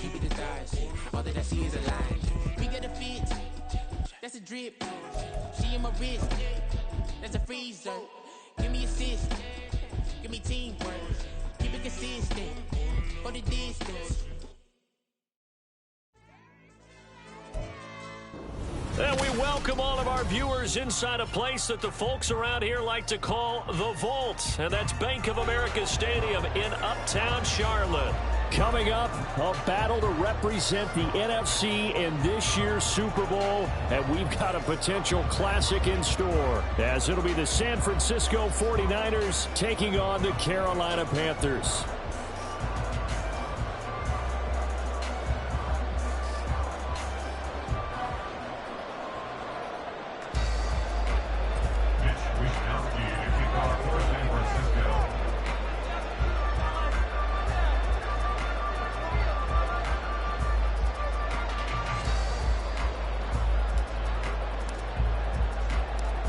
keep it desired. All that I see is a lie. We get a fit, that's a drip. She in my wrist, that's a freezer. Give me assist, give me teamwork. Keep it consistent, go the distance. And we welcome all of our viewers inside a place that the folks around here like to call the Vault. And that's Bank of America Stadium in Uptown Charlotte. Coming up, a battle to represent the NFC in this year's Super Bowl. And we've got a potential classic in store, as it'll be the San Francisco 49ers taking on the Carolina Panthers.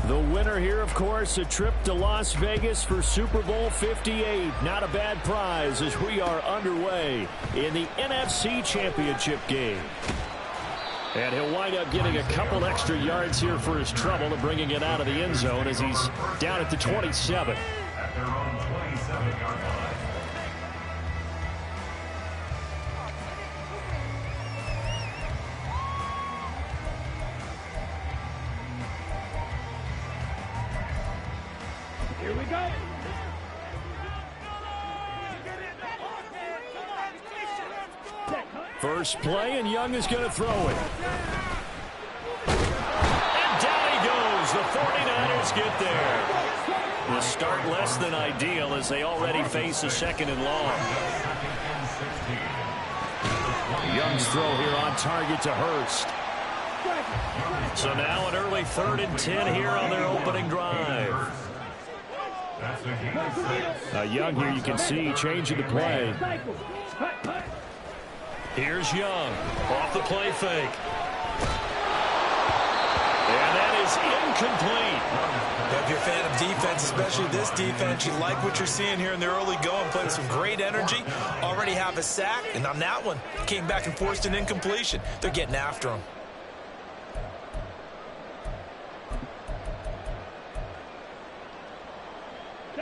The winner here, of course, a trip to Las Vegas for Super Bowl 58. Not a bad prize as we are underway in the NFC Championship game. And he'll wind up getting a couple extra yards here for his trouble and bringing it out of the end zone as he's down at the 27. At their own 27-yard line. Here we go. First play, and Young is going to throw it. And down he goes. The 49ers get there. The start less than ideal as they already face a second and long. Young's throw here on target to Hurst. So now an early 3rd and 10 here on their opening drive. Young here, you can see, changing the play. Here's Young, off the play fake. And that is incomplete. If you're a fan of defense, especially this defense, you like what you're seeing here in the early going, playing some great energy, already have a sack, and on that one, came back and forced an incompletion. They're getting after him.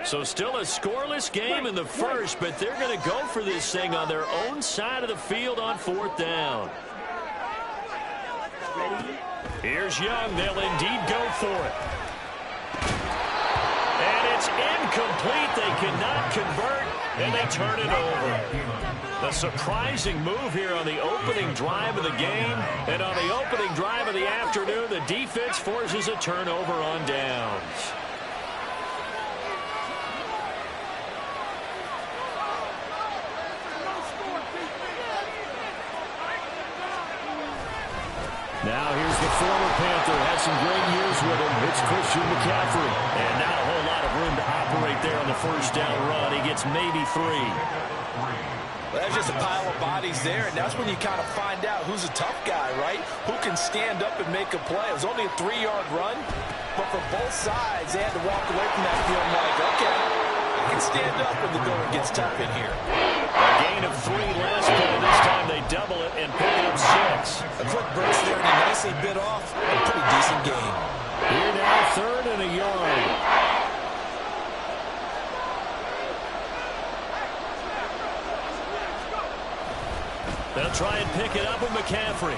So still a scoreless game in the first, but they're going to go for this thing on their own side of the field on 4th down. Here's Young. They'll indeed go for it. And it's incomplete. They cannot convert, and they turn it over. A surprising move here on the opening drive of the game. And on the opening drive of the afternoon, the defense forces a turnover on downs. Now here's the former Panther. Had some great years with him. It's Christian McCaffrey. And not a whole lot of room to operate there on the first down run. He gets maybe 3. Well, there's just a pile of bodies there, and that's when you kind of find out who's a tough guy, right? Who can stand up and make a play. It was only a 3-yard run, but for both sides, they had to walk away from that feeling like, okay, I can stand up when the going gets tough in here. A gain of 3 last play. This time they double it and pick it up 6. A quick burst there, and he nicely bit off a pretty decent gain. Here now, 3rd and a yard. They'll try and pick it up with McCaffrey.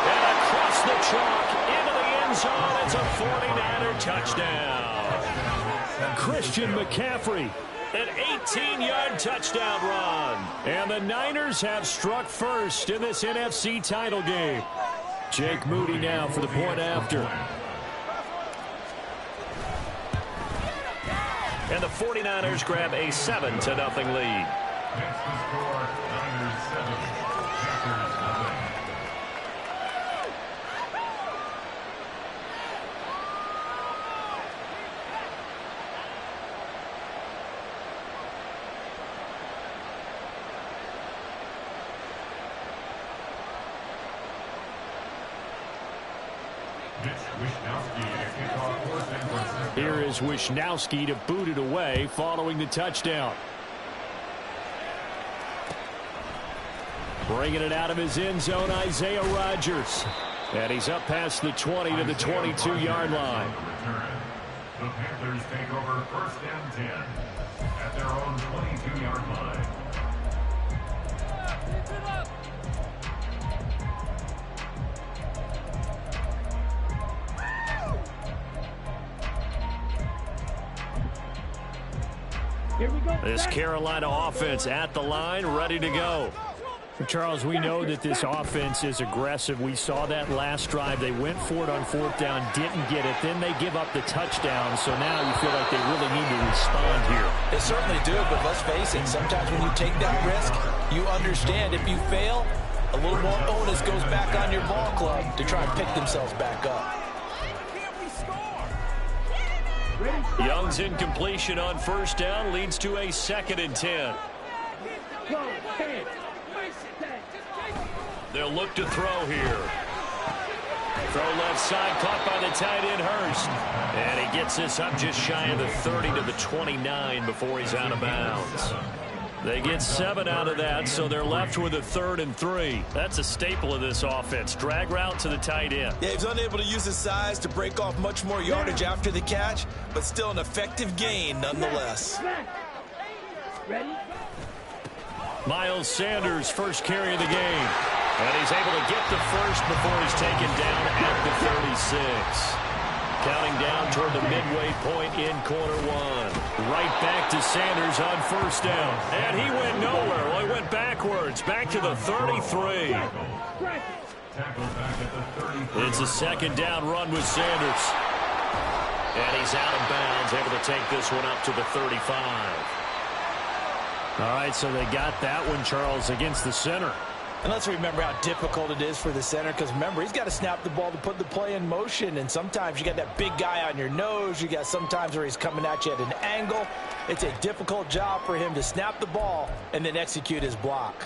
And across the chalk into the end zone. It's a 49er touchdown. Christian McCaffrey. An 18-yard touchdown run. And the Niners have struck first in this NFC title game. Jake Moody now for the point after. And the 49ers grab a 7-0 lead. Next to score, Niners 7, Packers nothing. Here is Wisnowski to boot it away following the touchdown. Bringing it out of his end zone, Isaiah Rodgers. And he's up past the 20 to the 22-yard line. The Panthers take over 1st and 10 at their own 22-yard line. This Carolina offense at the line, ready to go. Charles, we know that this offense is aggressive. We saw that last drive. They went for it on 4th down, didn't get it. Then they give up the touchdown, so now you feel like they really need to respond here. They certainly do, but let's face it, sometimes when you take that risk, you understand if you fail, a little more onus goes back on your ball club to try and pick themselves back up. Young's incompletion on 1st down leads to a 2nd and 10. They'll look to throw here. Throw left side, caught by the tight end Hurst. And he gets this up just shy of the 30 to the 29 before he's out of bounds. They get 7 out of that, so they're left with a 3rd and 3. That's a staple of this offense. Drag route to the tight end. Yeah, he's unable to use his size to break off much more yardage after the catch, but still an effective gain nonetheless. Miles Sanders, first carry of the game. And he's able to get the first before he's taken down at the 36. Counting down toward the midway point in quarter 1. Right back to Sanders on 1st down. And he went nowhere. Well, he went backwards. Back to the 33. It's a 2nd down run with Sanders. And he's out of bounds, able to take this one up to the 35. All right, so they got that one, Charles, against the center. And let's remember how difficult it is for the center, because remember, he's got to snap the ball to put the play in motion, and sometimes you got that big guy on your nose. You got sometimes where he's coming at you at an angle. It's a difficult job for him to snap the ball and then execute his block.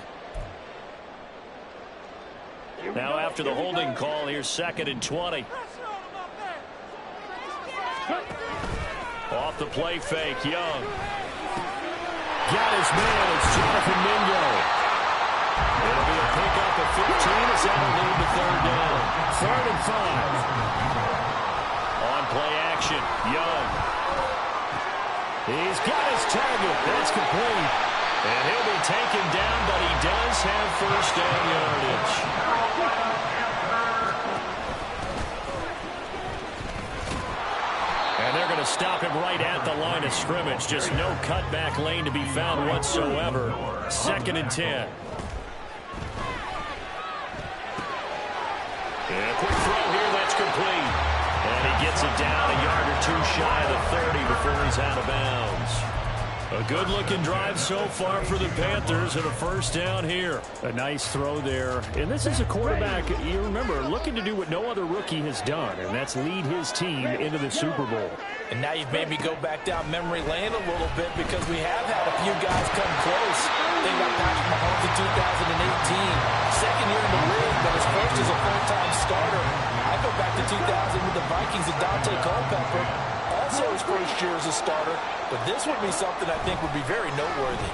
Now after the holding call, here's 2nd and 20. Off the play fake, Young. Got his man. It's Jonathan Mingo. It'll be a pickup of 15 as that'll lead to 3rd down. 3rd and 5. On play action, Young. He's got his target. That's complete. And he'll be taken down, but he does have 1st down yardage. And they're going to stop him right at the line of scrimmage. Just no cutback lane to be found whatsoever. 2nd and 10. And a quick throw here, that's complete. And he gets it down a yard or 2 shy of the 30 before he's out of bounds. A good-looking drive so far for the Panthers and a 1st down here. A nice throw there. And this is a quarterback, you remember, looking to do what no other rookie has done, and that's lead his team into the Super Bowl. And now you've made me go back down memory lane a little bit, because we have had a few guys come close. Think about Patrick Mahomes in 2018. 2nd year in the league, but his first as a full-time starter. I go back to 2000 with the Vikings and Dante Culpepper. Also his first year as a starter, but this would be something I think would be very noteworthy.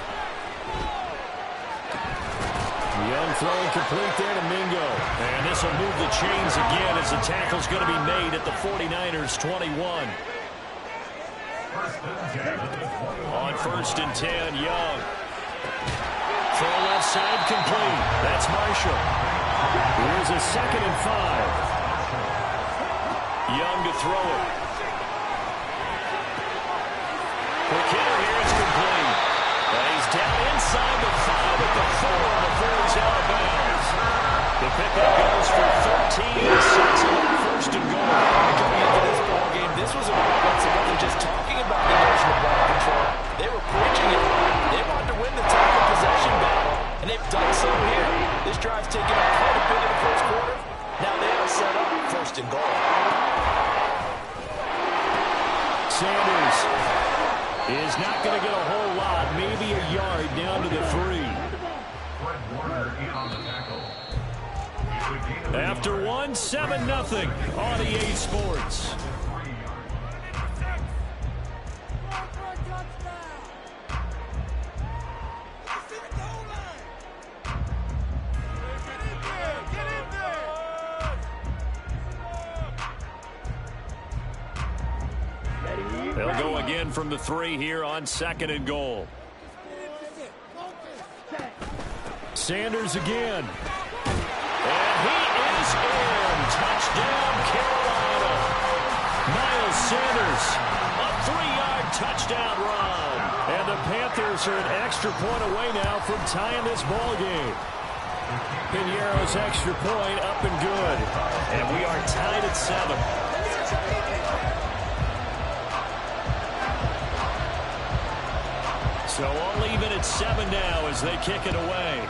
Young throwing complete there to Mingo. And this will move the chains again as the tackle's going to be made at the 49ers 21. On 1st and 10, Young. Throw left side complete. That's Marshall. Here's a 2nd and 5. Young to throw it. Quick hitter here, it's complete. And he's down inside the 5 at the 4 before he's out of bounds. The pickup goes for 13. Sets him up 1st and goal. Coming into this ball game, this was a offense that wasn't just talking about the notion of ball control. They were preaching it. They wanted to win the time of possession battle, and they've done so here. This drive's taken up quite a bit in the 1st quarter. Now they are set up 1st and goal. Sanders is not going to get a whole lot, maybe a yard down to the 3. After 1, 7-0 on EA Sports. again from the 3 here on 2nd and goal. Sanders again. And he is in. Touchdown, Carolina. Miles Sanders. A 3-yard touchdown run. And the Panthers are an extra point away now from tying this ball game. Piñeiro's extra point up and good. And we are tied at 7. So all even at 7 now as they kick it away.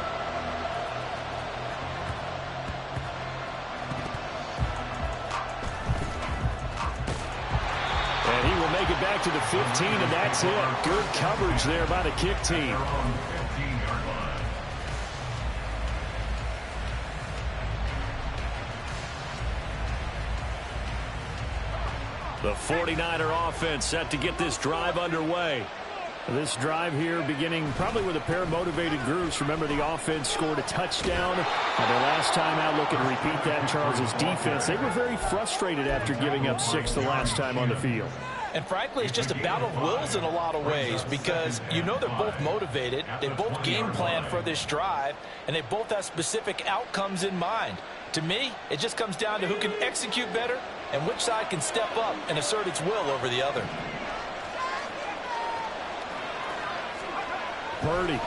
And he will make it back to the 15, and that's it. Good coverage there by the kick team. The 49er offense set to get this drive underway. This drive here beginning probably with a pair of motivated groups. Remember, the offense scored a touchdown. Their last time out, looking to repeat that. Charles's defense, they were very frustrated after giving up 6 the last time on the field. And frankly, it's just a battle of wills in a lot of ways because you know they're both motivated. They both game plan for this drive, and they both have specific outcomes in mind. To me, it just comes down to who can execute better and which side can step up and assert its will over the other. Purdy.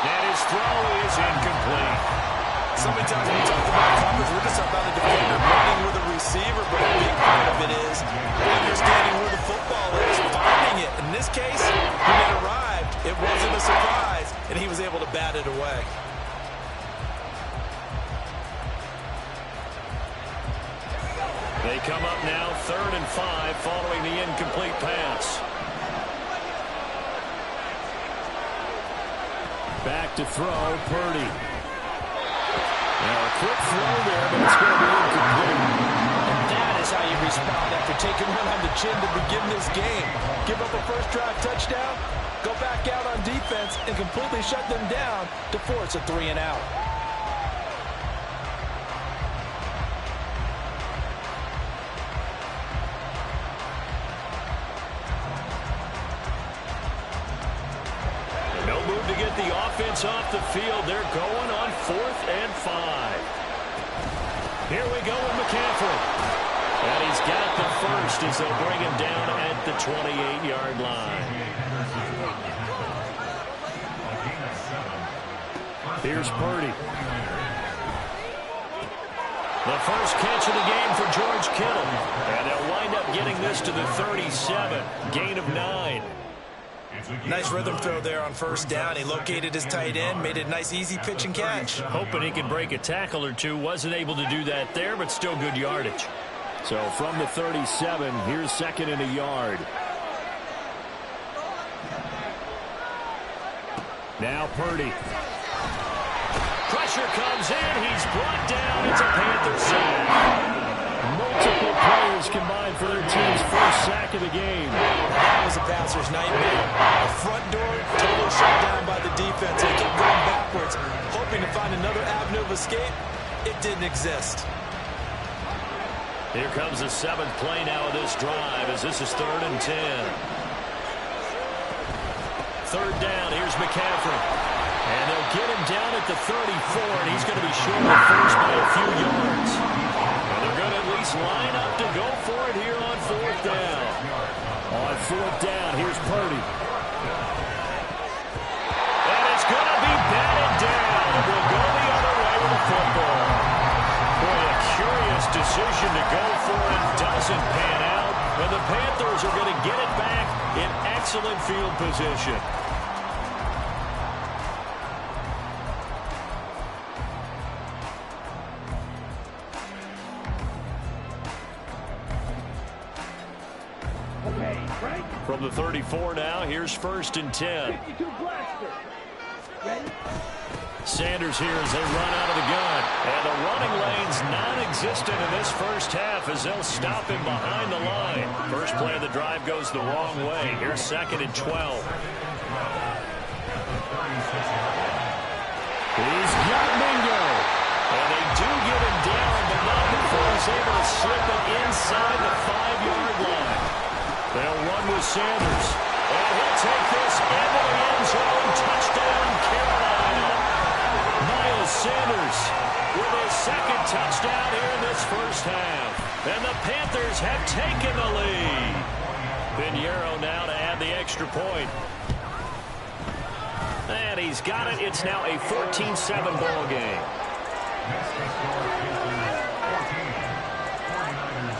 And his throw is incomplete. So many times when we talk about coverage, we're just about a defender running with a receiver, but a big part of it is understanding where the football is, finding it. In this case, when it arrived, it wasn't a surprise, and he was able to bat it away. They come up now 3rd and 5 following the incomplete pass. Back to throw, Purdy. Now a quick throw there, but it's going to be incomplete. And that is how you respond after taking one on the chin to begin this game. Give up a first drive touchdown, go back out on defense, and completely shut them down to force a 3 and out. No move to get the offense off the field. They're going on 4th and 5. Here we go with McCaffrey. And he's got the first as they'll bring him down at the 28-yard line. Here's Purdy. The first catch of the game for George Kittle. And they'll wind up getting this to the 37. Gain of 9. Nice rhythm throw there on first down. He located his tight end, made it a nice easy pitch and catch. Hoping he could break a tackle or two. Wasn't able to do that there, but still good yardage. So from the 37, here's 2nd and a yard. Now Purdy. Pressure comes in. He's brought down. It's a Panther sack. Multiple players combined for their team's first sack of the game. That was a passer's nightmare. The front door totally shut down by the defense. They kept going backwards, hoping to find another avenue of escape. It didn't exist. Here comes the 7th play now of this drive as this is 3rd and 10. 3rd down. Here's McCaffrey. And they'll get him down at the 34, and he's going to be short of first by a few yards. And they're going to at least line up to go for it here on 4th down. On 4th down, here's Purdy. And it's going to be batted down. We'll go the other way with the football. Boy, a curious decision to go for it doesn't pan out. And the Panthers are going to get it back in excellent field position. From the 34 now, here's 1st and 10. Sanders here as they run out of the gun. And the running lane's non-existent in this first half as they'll stop him behind the line. First play of the drive goes the wrong way. Here's 2nd and 12. He's got Mingo. And they do get him down, but not before he's able to slip it inside the 5-yard line. They'll run with Sanders. And he'll take this into the end zone. Touchdown, Carolina. Miles Sanders with his second touchdown here in this first half. And the Panthers have taken the lead. Pinheiro now to add the extra point. And he's got it. It's now a 14-7 ball game. Next to score Panthers 14, 49ers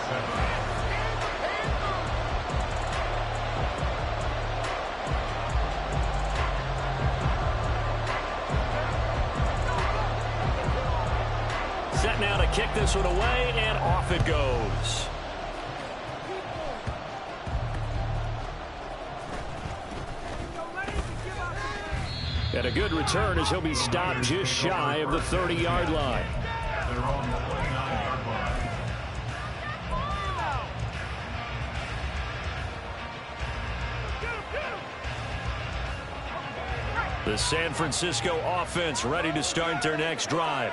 7. Set now to kick this one away, and off it goes. And a good return as he'll be stopped just shy of the 30-yard line. They're on the 29-yard line. The San Francisco offense ready to start their next drive.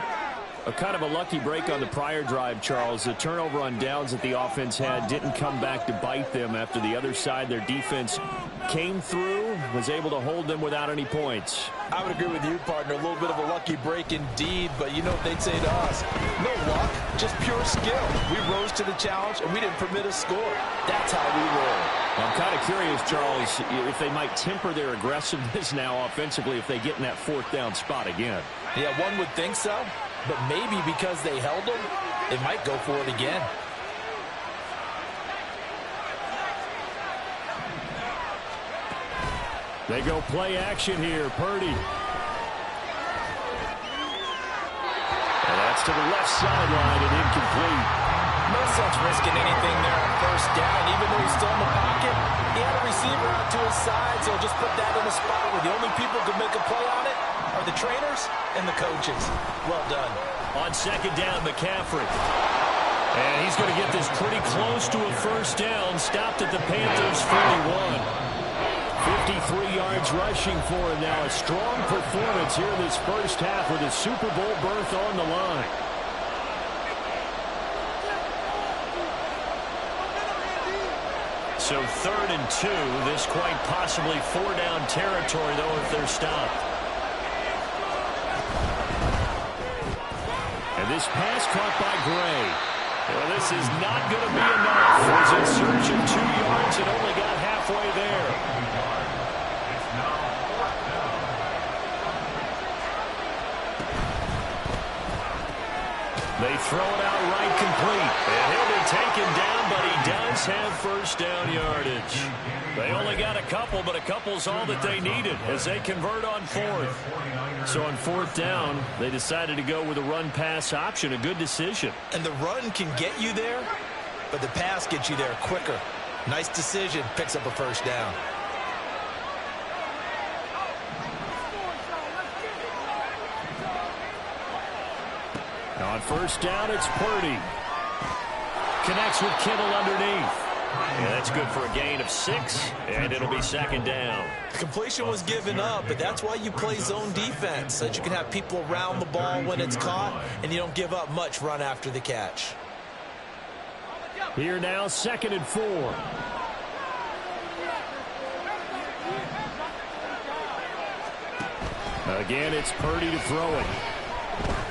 A kind of a lucky break on the prior drive, Charles. The turnover on downs that the offense had didn't come back to bite them after the other side. Their defense came through, was able to hold them without any points. I would agree with you, partner. A little bit of a lucky break indeed, but you know what they'd say to us? No luck, just pure skill. We rose to the challenge, and we didn't permit a score. That's how we roll. I'm kind of curious, Charles, if they might temper their aggressiveness now offensively if they get in that fourth down spot again. Yeah, one would think so, but maybe because they held them, they might go for it again. They go play action here. Purdy. And that's to the left sideline and incomplete. No sense risking anything there on first down. Even though he's still in the pocket, he had a receiver out to his side, so he'll just put that in a spot where the only people who can make a play on it are the trainers and the coaches. Well done. On second down, McCaffrey. And he's going to get this pretty close to a first down. Stopped at the Panthers' 41. 53 yards rushing for him now. A strong performance here in this first half with a Super Bowl berth on the line. So 3rd and 2. This quite possibly 4-down territory, though, if they're stopped. And this pass caught by Gray. Well, this is not going to be enough. Was in search of 2 yards and only got halfway there. It's now 4th down. They throw it out right complete. And he'll be taken down, but he does have first down yardage. They only got a couple, but a couple's all that they needed as they convert on 4th. So on 4th down, they decided to go with a run-pass option. A good decision. And the run can get you there, but the pass gets you there quicker. Nice decision. Picks up a first down. Now on first down, it's Purdy. Connects with Kittle underneath. Yeah, that's good for a gain of 6, and it'll be second down. The completion was given up, but that's why you play zone defense, so that you can have people around the ball when it's caught, and you don't give up much run after the catch. Here now, 2nd and 4. Again, it's Purdy to throw it.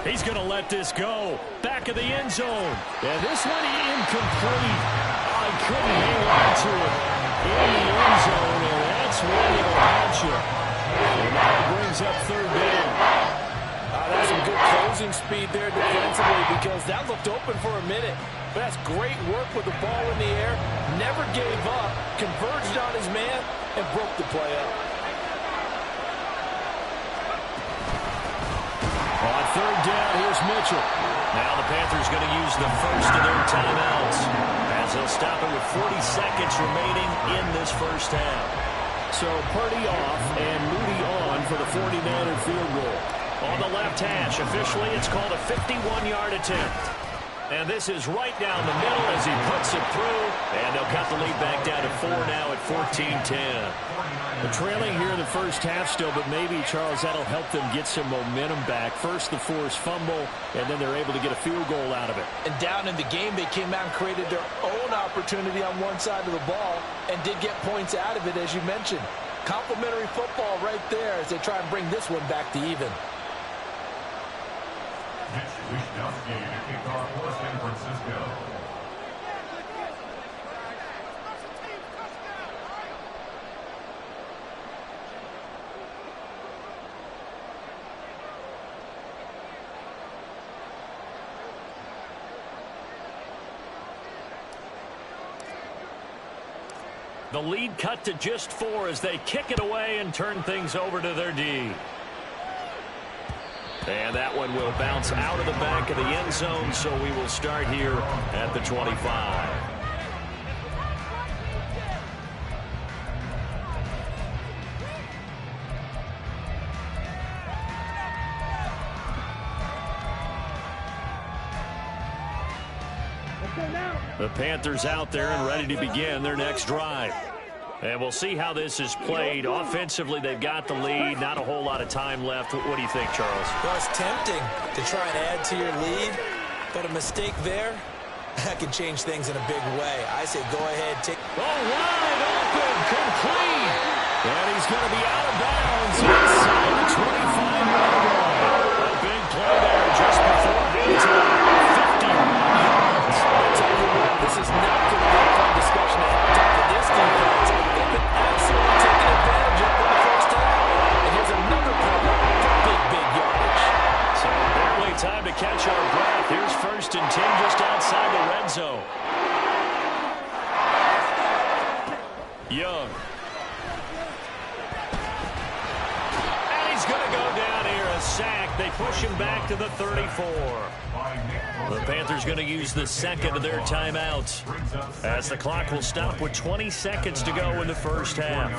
He's going to let this go. Back of the end zone. And this one incomplete. I couldn't hang on to it in the end zone, and that's where it'll haunt you. And now it brings up 3rd down. That's some good closing speed there defensively because that looked open for a minute. But that's great work with the ball in the air. Never gave up, converged on his man, and broke the play up. On 3rd down, here's Mitchell. Now the Panthers going to use the first of their timeouts as they'll stop it with 40 seconds remaining in this first half. So Purdy off and Moody on for the 49er field goal. On the left hash, officially it's called a 51-yard attempt. And this is right down the middle as he puts it through. And they'll cut the lead back down to 4 now at 14-10. They're trailing here in the first half still, but maybe, Charles, that'll help them get some momentum back. First, the forced fumble, and then they're able to get a field goal out of it. And down in the game, they came out and created their own opportunity on one side of the ball and did get points out of it, as you mentioned. Complimentary football right there as they try and bring this one back to even. Wishnowski to kick off for San Francisco. The lead cut to just 4 as they kick it away and turn things over to their D. And that one will bounce out of the back of the end zone, so we will start here at the 25. The Panthers out there and ready to begin their next drive. And we'll see how this is played. Offensively, they've got the lead. Not a whole lot of time left. What do you think, Charles? Well, it's tempting to try and add to your lead, but a mistake there, that can change things in a big way. I say go ahead, take... Oh, wide open, complete. And he's going to be out of bounds inside the 25-yard line. A big play there just before midtime. 51 yards. I'll tell you what, this is not going to be a fun discussion at halftime for this defense. They've been absolutely taken advantage of in the first half. And here's another play for big yardage. So barely time to catch our breath. Here's 1st and 10 just outside the red zone. Young. And he's going to go down here, a sack. They push him back to the 34. The Panthers going to use the second of their timeouts as the clock will stop with 20 seconds to go in the first half.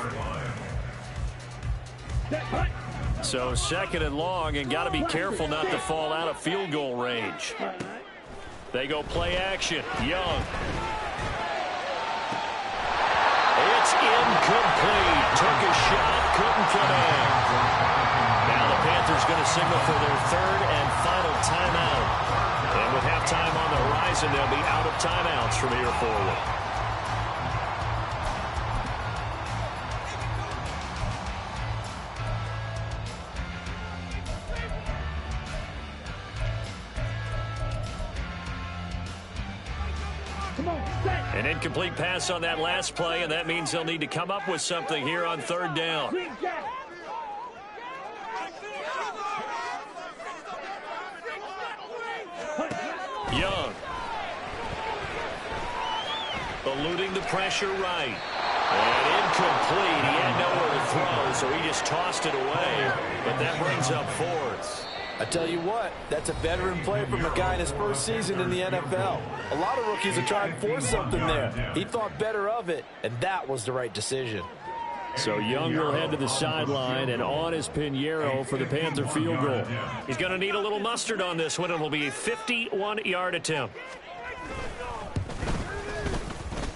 So 2nd and long, and got to be careful not to fall out of field goal range. They go play action. Young. It's incomplete. Took a shot, couldn't get in. Now the Panthers going to signal for their 3rd and final timeout. And with halftime on the horizon, they'll be out of timeouts from here forward. An incomplete pass on that last play, and that means they'll need to come up with something here on 3rd down. Young. Eluding the pressure right. And incomplete. He had nowhere to throw, so he just tossed it away. But that brings up 4th. I tell you what, that's a veteran play from a guy in his first season in the NFL. A lot of rookies are trying to force something there. He thought better of it, and that was the right decision. So Young will head to the sideline, and on is Pinheiro for the Panther field goal. He's going to need a little mustard on this one. It'll be a 51-yard attempt.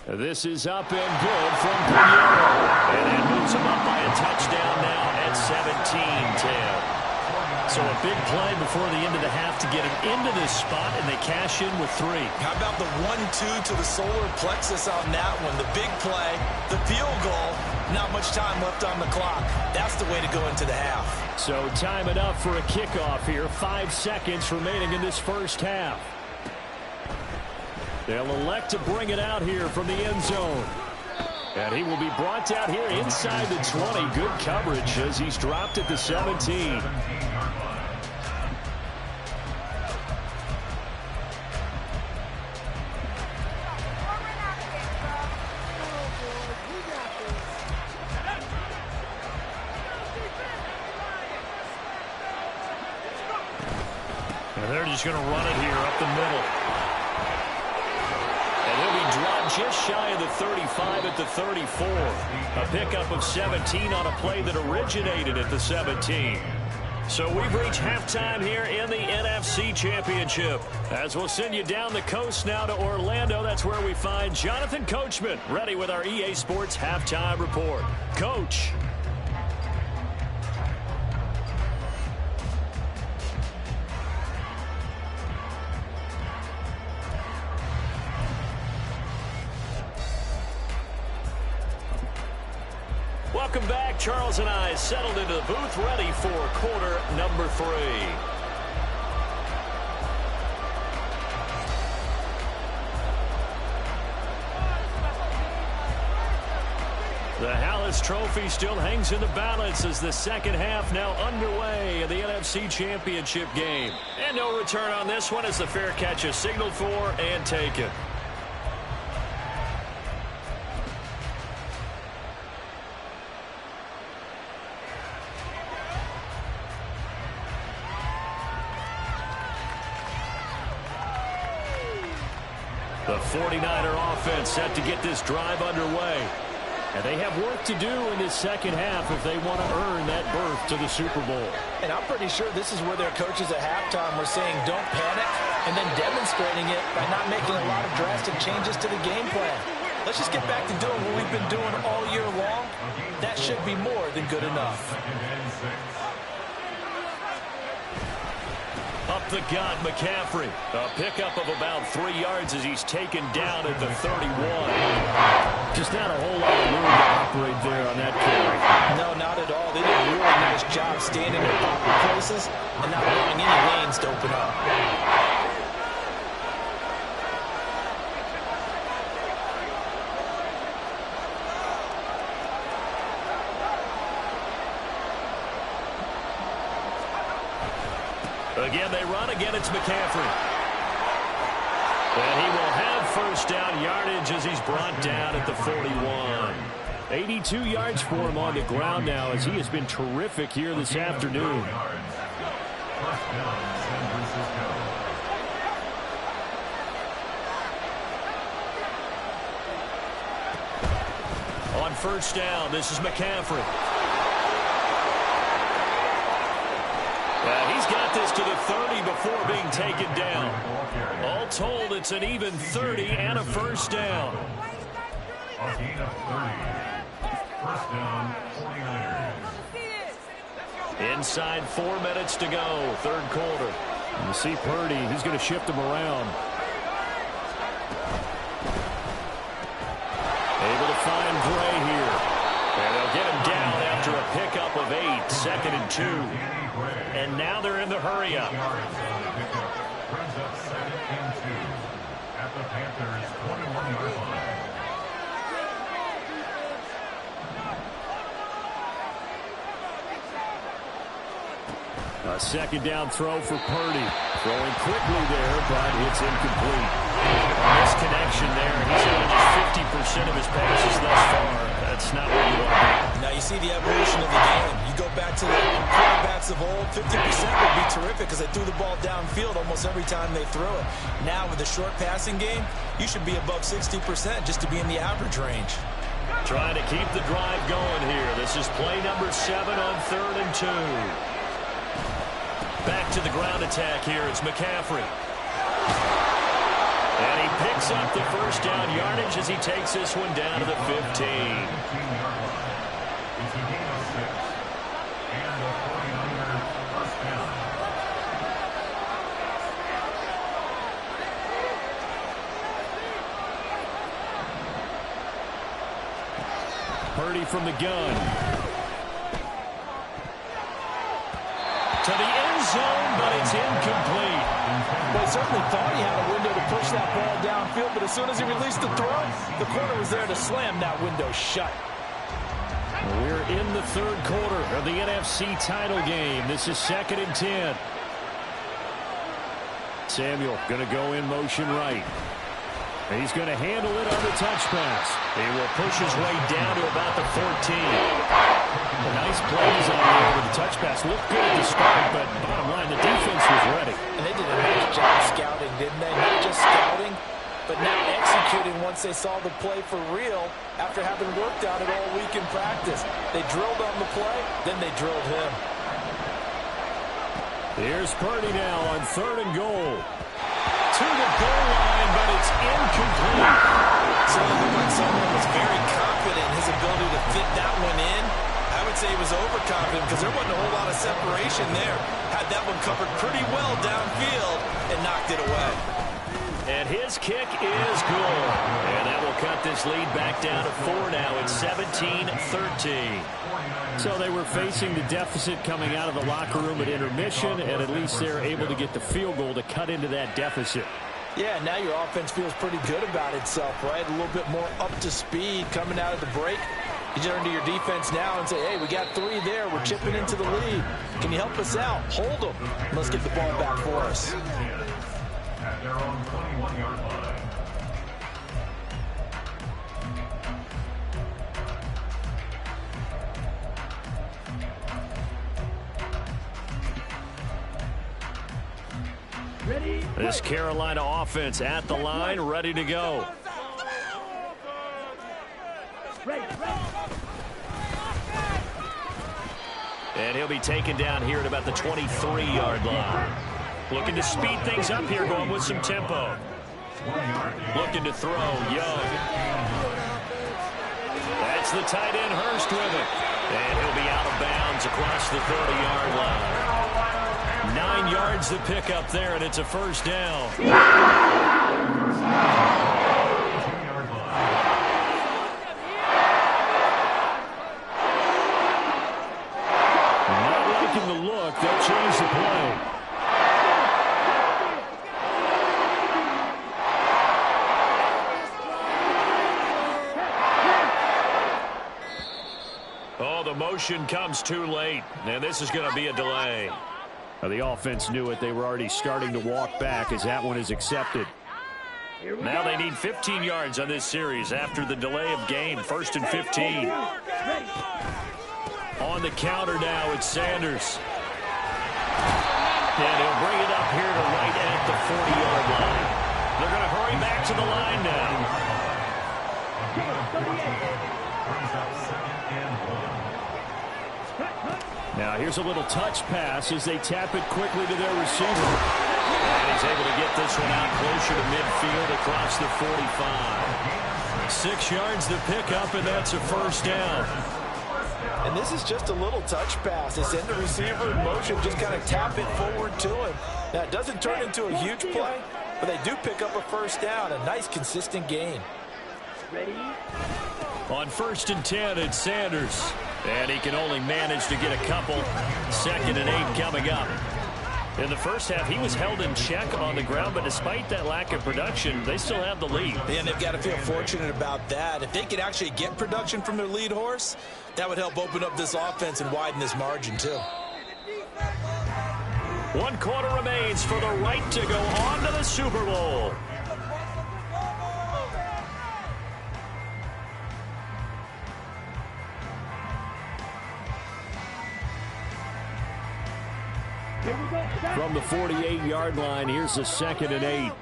This is up and good from Pinheiro. And that moves him up by a touchdown now at 17-10. So a big play before the end of the half to get him into this spot, and they cash in with 3. How about the 1-2 to the solar plexus on that one? The big play, the field goal, not much time left on the clock. That's the way to go into the half. So time it up for a kickoff here. 5 seconds remaining in this first half. They'll elect to bring it out here from the end zone. And he will be brought down here inside the 20. Good coverage as he's dropped at the 17. And they're just going to run it here up the middle. And he'll be dropped just shy of the 35 at the 34. A pickup of 17 on a play that originated at the 17. So we've reached halftime here in the NFC Championship. As we'll send you down the coast now to Orlando, that's where we find Jonathan Coachman, ready with our EA Sports Halftime Report. Coach. Welcome back. Charles and I settled into the booth, ready for quarter number 3. The Hallis Trophy still hangs in the balance as the second half now underway in the NFC Championship game. And no return on this one as the fair catch is signaled for and taken. The 49er offense set to get this drive underway. And they have work to do in this second half if they want to earn that berth to the Super Bowl. And I'm pretty sure this is where their coaches at halftime were saying don't panic, and then demonstrating it by not making a lot of drastic changes to the game plan. Let's just get back to doing what we've been doing all year long. That should be more than good enough. Up the gut, McCaffrey. A pickup of about 3 yards as he's taken down at the 31. Just not a whole lot of room to operate there on that carry. No, not at all. They did a really nice job staying in their proper places and not allowing any lanes to open up. Again, they run. Again, it's McCaffrey. And he will have first down yardage as he's brought down at the 41. 82 yards for him on the ground now as he has been terrific here this afternoon. On first down, this is McCaffrey. He's got this to the 30 before being taken down. All told, it's an even 30 and a first down. A gain of 30. First down, 49ers. Inside 4 minutes to go, third quarter. And you see Purdy, he's going to shift him around. Able to find Gray here. And they'll get him down after a pickup of 8, second and 2. And now they're in the hurry-up. Brings up second and 2 at the Panthers' 21-yard line. A second down throw for Purdy. Throwing quickly there, but it's incomplete. Misconnection there. He's had just 50% of his passes thus far. That's not where you want to be. Now you see the evolution of the game. You go back to the quarterbacks of old, 50% would be terrific because they threw the ball downfield almost every time they threw it. Now with the short passing game, you should be above 60% just to be in the average range. Trying to keep the drive going here. This is play number 7 on 3rd and 2. Back to the ground attack here. It's McCaffrey. And he picks up the first down yardage as he takes this one down to the 15. It's a gain of 6. And the 49ers first down. Purdy from the gun. To the end zone, but it's incomplete. Well, he certainly thought he had a window to push that ball downfield, but as soon as he released the throw, the corner was there to slam that window shut. We're in the third quarter of the NFC title game. This is 2nd and 10. Samuel going to go in motion right. He's going to handle it on the touch pass. He will push his way down to about the 14. Nice plays on there with the touch pass. Looked good at the start, but bottom line, the defense was ready. And they did a nice job scouting, didn't they? Not just scouting, but now executing once they saw the play for real after having worked on it all week in practice. They drilled on the play, then they drilled him. Here's Purdy now on 3rd and goal. To the goal line, but it's incomplete. So it looked like someone was very confident in his ability to fit that one in. I would say he was overconfident because there wasn't a whole lot of separation there. Had that one covered pretty well downfield and knocked it away. And his kick is good. And that will cut this lead back down to 4 now. It's 17-13. So they were facing the deficit coming out of the locker room at intermission, and at least they're able to get the field goal to cut into that deficit. Yeah, now your offense feels pretty good about itself, right? A little bit more up to speed coming out of the break. You turn to your defense now and say, hey, we got 3 there. We're chipping into the lead. Can you help us out? Hold them. Let's get the ball back for us. At their own 21-yard line. This Carolina offense at the line, ready to go. And he'll be taken down here at about the 23-yard line. Looking to speed things up here, going with some tempo. Looking to throw, Young. That's the tight end, Hurst, with it. And he'll be out of bounds across the 30-yard line. 9 yards to pick up there, and it's a first down. Not liking the look. They'll change the play. Oh, the motion comes too late, and this is going to be a delay. The offense knew it. They were already starting to walk back as that one is accepted. Now they need 15 yards on this series after the delay of game. 1st and 15. On the counter now, it's Sanders. And he'll bring it up here to right at the 40-yard line. They're going to hurry back to the line now. Now here's a little touch pass as they tap it quickly to their receiver. And he's able to get this one out closer to midfield across the 45. 6 yards to pick up, and that's a first down. And this is just a little touch pass. They send the receiver in motion, just kind of tap it forward to him. Now, it doesn't turn into a huge play, but they do pick up a first down. A nice, consistent gain. On 1st and 10, it's Sanders. And he can only manage to get a couple. 2nd and 8 coming up. In the first half, he was held in check on the ground, but despite that lack of production, they still have the lead. And they've got to feel fortunate about that. If they could actually get production from their lead horse, that would help open up this offense and widen this margin, too. 1 quarter remains for the right to go on to the Super Bowl. From the 48-yard line, here's the 2nd and 8.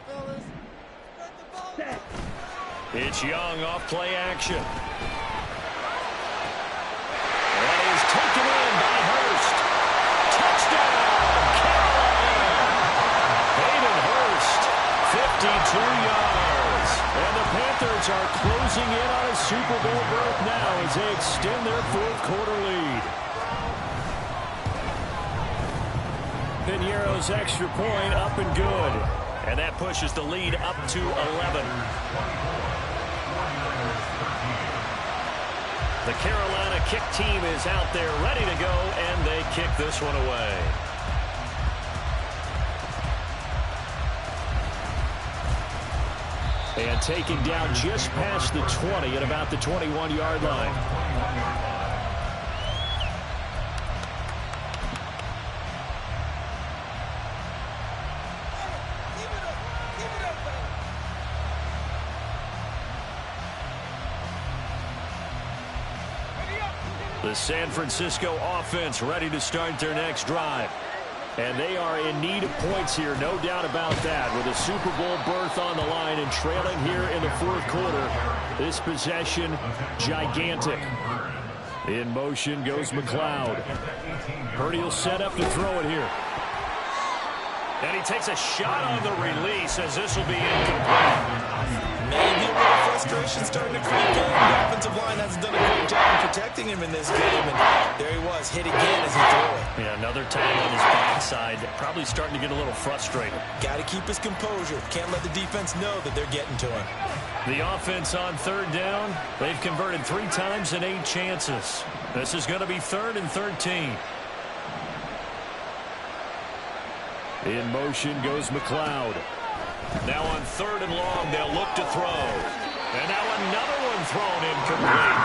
It's Young off play action. And he's taken in by Hurst. Touchdown, Carolina! Hayden Hurst, 52 yards. And the Panthers are closing in on a Super Bowl berth now as they extend their 4th quarter lead. Piñeiro's extra point up and good. And that pushes the lead up to 11. The Carolina kick team is out there ready to go, and they kick this one away. And taken down just past the 20 at about the 21-yard line. The San Francisco offense ready to start their next drive. And they are in need of points here, no doubt about that. With a Super Bowl berth on the line and trailing here in the 4th quarter, this possession, gigantic. In motion goes McLeod. Purdy will set up to throw it here. And he takes a shot on the release as this will be incomplete. Maybe a little frustration starting to creep in. The offensive line hasn't done a great job of protecting him in this game. And there he was, hit again as he threw it. Yeah, another time on his backside. Probably starting to get a little frustrated. Got to keep his composure. Can't let the defense know that they're getting to him. The offense on third down. They've converted 3 times in 8 chances. This is going to be 3rd and 13. In motion goes McLeod. Now on 3rd and long, they'll look to throw. And now another one thrown incomplete.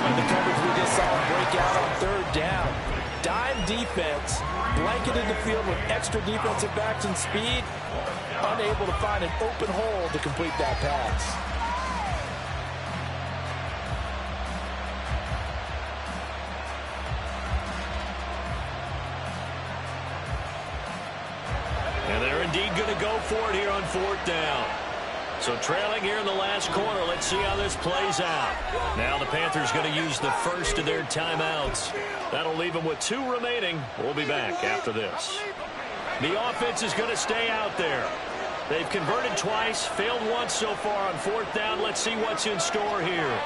And the coverage we just saw him break out on 3rd down. Dime defense, blanketed the field with extra defensive backs and speed, unable to find an open hole to complete that pass. And they're indeed going to go for it here on 4th down. So trailing here in the last quarter. Let's see how this plays out. Now the Panthers going to use the first of their timeouts. That'll leave them with 2 remaining. We'll be back after this. The offense is going to stay out there. They've converted twice, failed once so far on 4th down. Let's see what's in store here.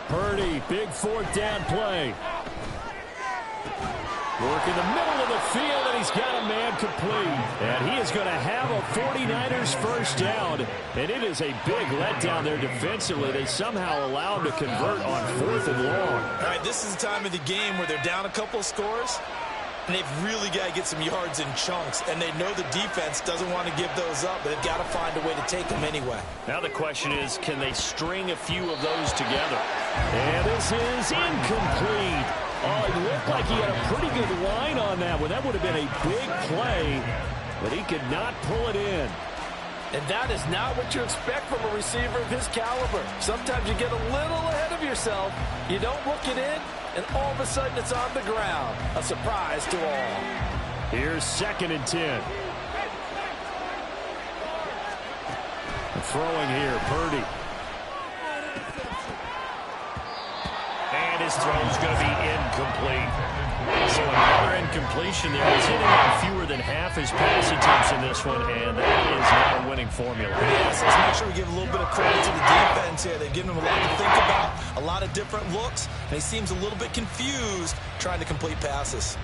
Purdy, big 4th down play. Work in the middle of the field, and he's got a man complete. And he is going to have a 49ers first down. And it is a big letdown there defensively. They somehow allow him to convert on 4th and long. All right, this is the time of the game where they're down a couple scores, and they've really got to get some yards in chunks. And they know the defense doesn't want to give those up, but they've got to find a way to take them anyway. Now the question is, can they string a few of those together? And this is incomplete. Oh, it looked like he had a pretty good line on that one. That would have been a big play, but he could not pull it in. And that is not what you expect from a receiver of his caliber. Sometimes you get a little ahead of yourself. You don't look it in, and all of a sudden it's on the ground. A surprise to all. Here's 2nd and 10. Throwing here, Purdy. And his throw's going to be incomplete. So another incompletion there. He's hitting on fewer than half his pass attempts in this one, and that is not a winning formula. Yes, let's make sure we give a little bit of credit to the defense here. They've given him a lot to think about, a lot of different looks, and he seems a little bit confused trying to complete passes.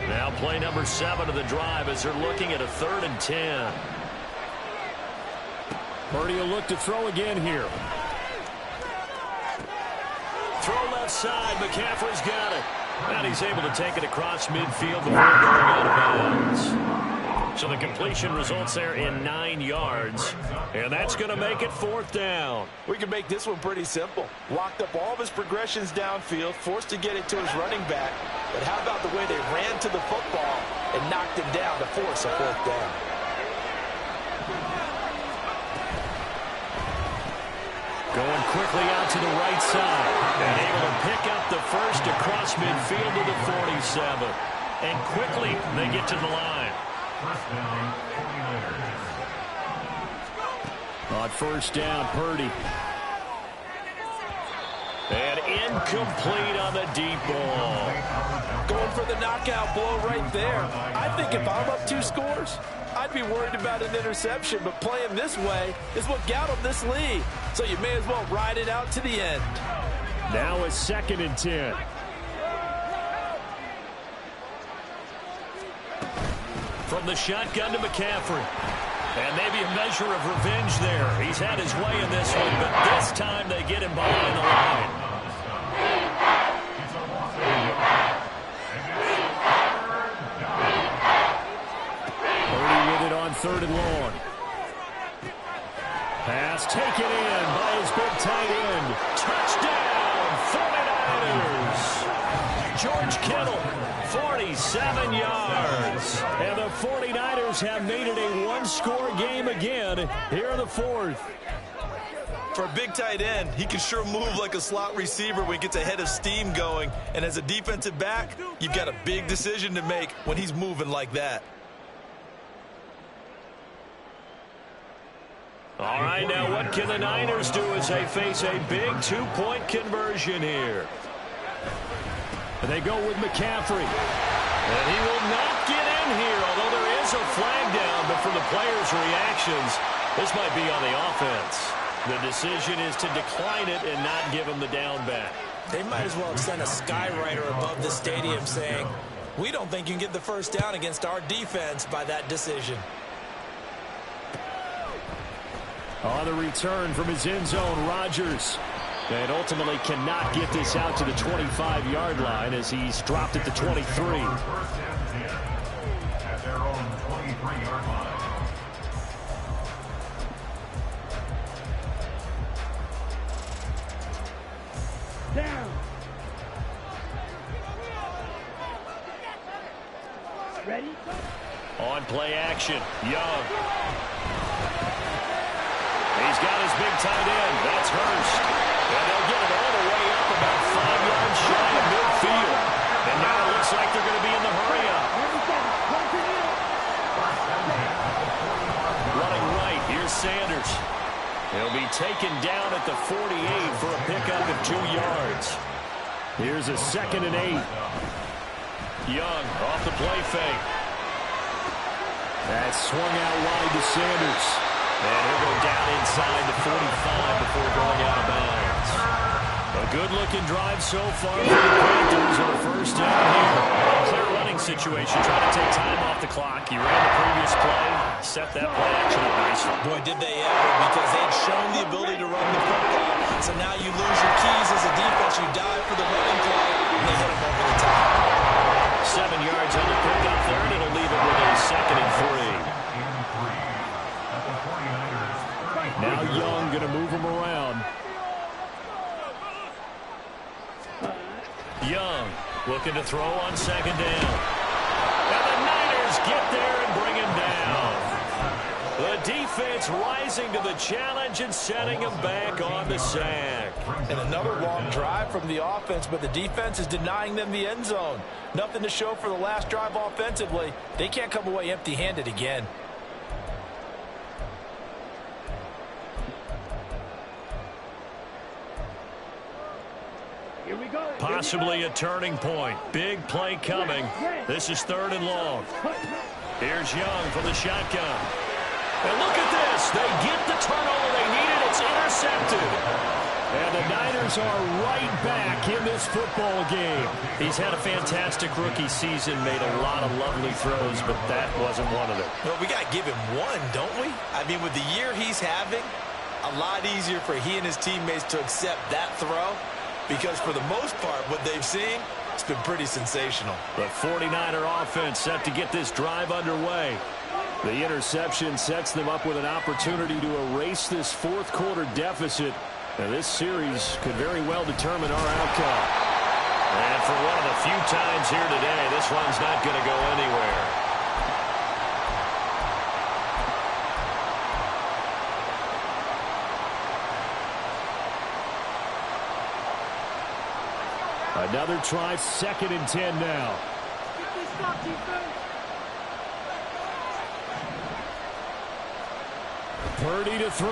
Now play number 7 of the drive as they're looking at a 3rd and 10. Purdy will look to throw again here. Throw left side. McCaffrey's got it. And he's able to take it across midfield before going out of bounds. So the completion results there in 9 yards. And that's going to make it 4th down. We can make this one pretty simple. Locked up all of his progressions downfield, forced to get it to his running back. But how about the way they ran to the football and knocked him down to force a 4th down? Going quickly out to the right side. And able to pick up the first across midfield to the 47. And quickly they get to the line. First down, 49ers. On 1st down, Purdy. And incomplete on the deep ball. Going for the knockout blow right there. I think if I'm up 2 scores, I'd be worried about an interception, but playing this way is what got him this lead. So you may as well ride it out to the end. Now it's 2nd and 10. From the shotgun to McCaffrey. And maybe a measure of revenge there. He's had his way in this one, but this time they get him behind the line. Purdy with it on 3rd and long. Pass taken in by his big tight end. Touchdown, 49ers. George Kittle, 47 yards. And the 49ers have made it a 1-score game again here in the 4th. For a big tight end, he can sure move like a slot receiver when he gets a head of steam going. And as a defensive back, you've got a big decision to make when he's moving like that. All right, now what can the Niners do as they face a big two-point conversion here? And they go with McCaffrey. And he will not get in here, although there is a flag down. But from the players' reactions, this might be on the offense. The decision is to decline it and not give him the down back. They might as well have sent a skywriter above the stadium saying, we don't think you can get the first down against our defense by that decision. On the return from his end zone, Rodgers. And ultimately cannot get this out to the 25-yard line as he's dropped at the 23. First and 10 at their own 23-yard line. Down. Ready? On play action, Young. He's got his big tight end. That's Hurst. And they'll get it all the way up about 5 yards shy of midfield. And now it looks like they're going to be in the hurry-up. Running right, here's Sanders. He'll be taken down at the 48 for a pickup of 2 yards. Here's a 2nd and 8. Young off the play fake. That's swung out wide to Sanders. And he'll go down inside the 45 before going out of bounds. A good-looking drive so far for the Panthers on a first down here. A clear running situation, trying to take time off the clock. He ran the previous play, set that play action up nicely. Boy, did they ever, because they'd shown the ability to run the football. So now you lose your keys as a defense. You dive for the running play, and they hit him over the top. 7 yards on the pickup there, and it'll leave it with a 2nd and 3. Now Young going to move him around. Young looking to throw on 2nd down. And the Niners get there and bring him down. The defense rising to the challenge and setting him back on the sack. And another long drive from the offense, but the defense is denying them the end zone. Nothing to show for the last drive offensively. They can't come away empty-handed again. Possibly a turning point. Big play coming. This is 3rd and long. Here's Young from the shotgun. And look at this. They get the turnover they needed. It's intercepted. And the Niners are right back in this football game. He's had a fantastic rookie season, made a lot of lovely throws, but that wasn't one of them. Well, we got to give him one, don't we? I mean, with the year he's having, a lot easier for he and his teammates to accept that throw. Because for the most part, what they've seen, it's been pretty sensational. The 49er offense set to get this drive underway. The interception sets them up with an opportunity to erase this 4th quarter deficit. Now, this series could very well determine our outcome. And for one of the few times here today, this one's not going to go anywhere. Another try, 2nd and 10 now. Purdy to throw.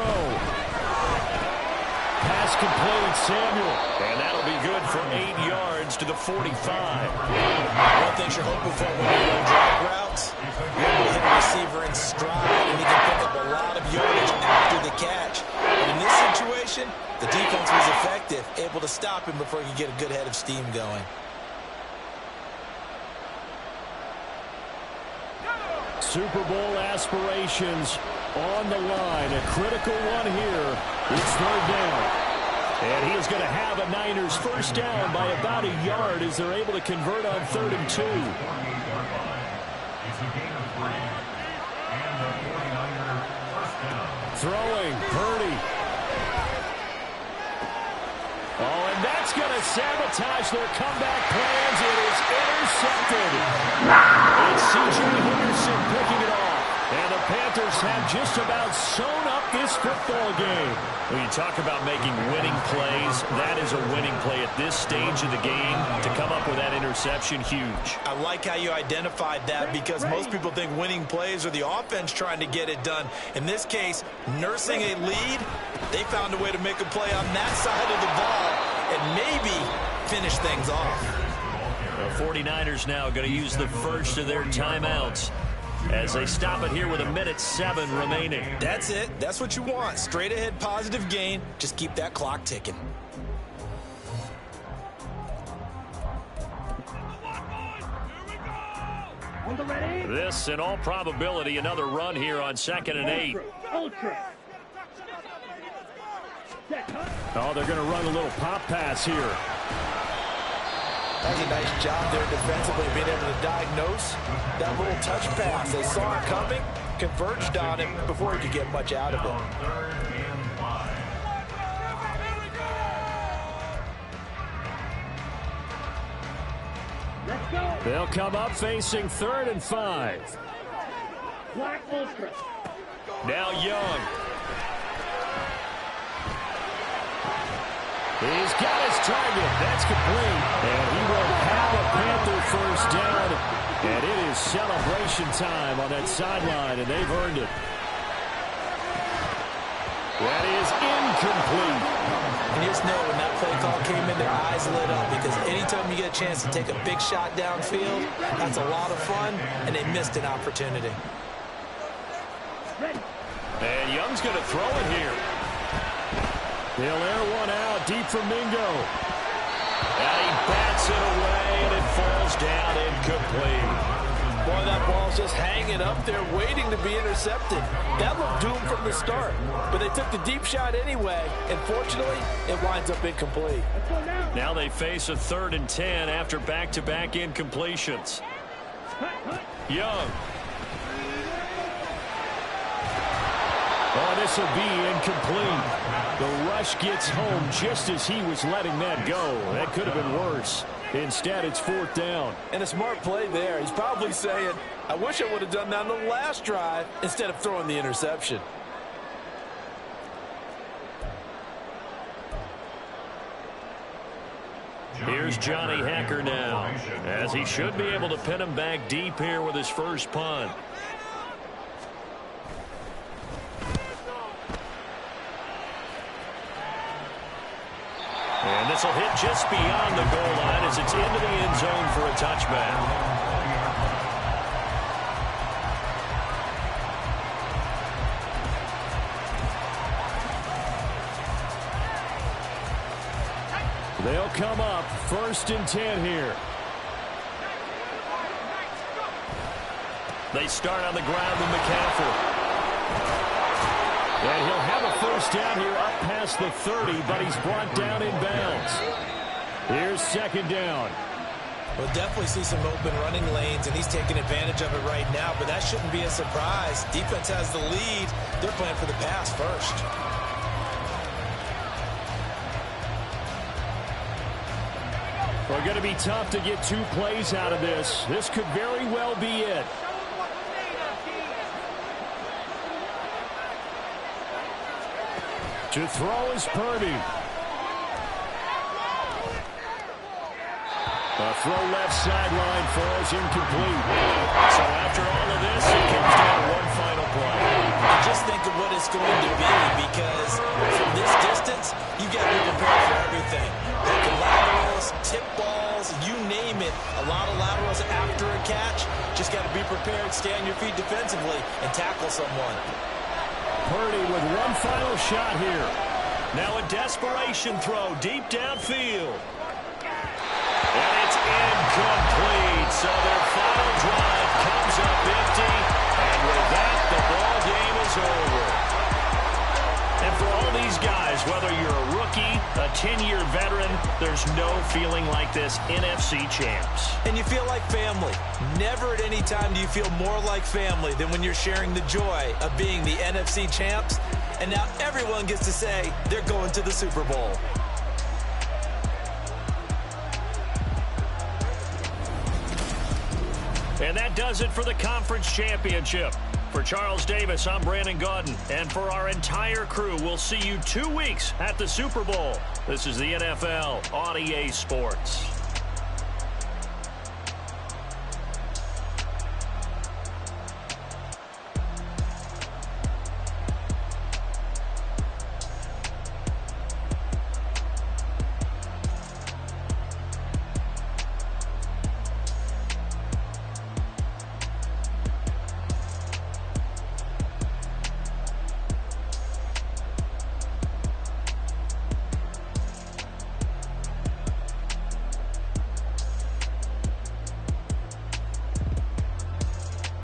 Pass complete, Samuel. And that'll be good for 8 yards to the 45. One thing you're hoping for when you run drop routes, you're able to hit a receiver in stride, and he can pick up a lot of yardage after the catch. But in this situation, the defense was effective, able to stop him before he could get a good head of steam going. Super Bowl aspirations on the line. A critical one here. It's 3rd down. And he is going to have a Niners first down by about a yard as they're able to convert on 3rd and 2. Throwing, Purdy. Oh, and that's going to sabotage their comeback plans. It is intercepted. It's C.J. Henderson picking it off. And the Panthers have just about sewn up this football game. When you talk about making winning plays, that is a winning play at this stage of the game. To come up with that interception, huge. I like how you identified that because most people think winning plays are the offense trying to get it done. In this case, nursing a lead, they found a way to make a play on that side of the ball and maybe finish things off. The 49ers now going to use the first of their timeouts as they stop it here with 1:07 remaining. That's it. That's what you want. Straight ahead positive gain. Just keep that clock ticking. This, in all probability, another run here on 2nd and 8. Oh, they're going to run a little pop pass here. That's a nice job there defensively, being able to diagnose that little touch pass. They saw it coming, converged on him before he could get much out of it. They'll come up facing 3rd and 5. Black Ultra. Now Young. He's got his target. That's complete. And he will have a Panther first down. And it is celebration time on that sideline, and they've earned it. That is incomplete. And you just know when that play call came in, their eyes lit up because anytime you get a chance to take a big shot downfield, that's a lot of fun, and they missed an opportunity. And Young's going to throw it here. He'll air one out deep from Mingo. And he bats it away, and it falls down incomplete. Boy, that ball's just hanging up there waiting to be intercepted. That looked doomed from the start, but they took the deep shot anyway, and fortunately, it winds up incomplete. Now they face a 3rd and 10 after back-to-back incompletions. Young. Oh, this will be incomplete. The rush gets home just as he was letting that go. That could have been worse. Instead, it's 4th down. And a smart play there. He's probably saying, I wish I would have done that on the last drive instead of throwing the interception. Here's Johnny Hacker now, as he should be able to pin him back deep here with his first punt. And this will hit just beyond the goal line as it's into the end zone for a touchback. They'll come up 1st and 10 here. They start on the ground with McCaffrey. And he'll have a first down here up past the 30, but he's brought down in bounds. Here's 2nd down. We'll definitely see some open running lanes, and he's taking advantage of it right now, but that shouldn't be a surprise. Defense has the lead. They're playing for the pass first. Well, going to be tough to get 2 plays out of this. This could very well be it. To throw is Purdy. A throw left sideline falls incomplete. So after all of this, it comes down to one final play. Just think of what it's going to be, because from this distance, you got to be prepared for everything. Hook laterals, tip balls, you name it. A lot of laterals after a catch. Just got to be prepared, stay on your feet defensively, and tackle someone. Purdy with one final shot here. Now a desperation throw deep downfield. And it's incomplete. So their final drive comes up empty. And with that, the ball game is over. And for all these guys, whether you're a rookie, a 10-year veteran, there's no feeling like this NFC champs. And you feel like family. Never at any time do you feel more like family than when you're sharing the joy of being the NFC champs. And now everyone gets to say they're going to the Super Bowl. And that does it for the conference championship. For Charles Davis, I'm Brandon Gaudin. And for our entire crew, we'll see you 2 weeks at the Super Bowl. This is the NFL on EA Sports.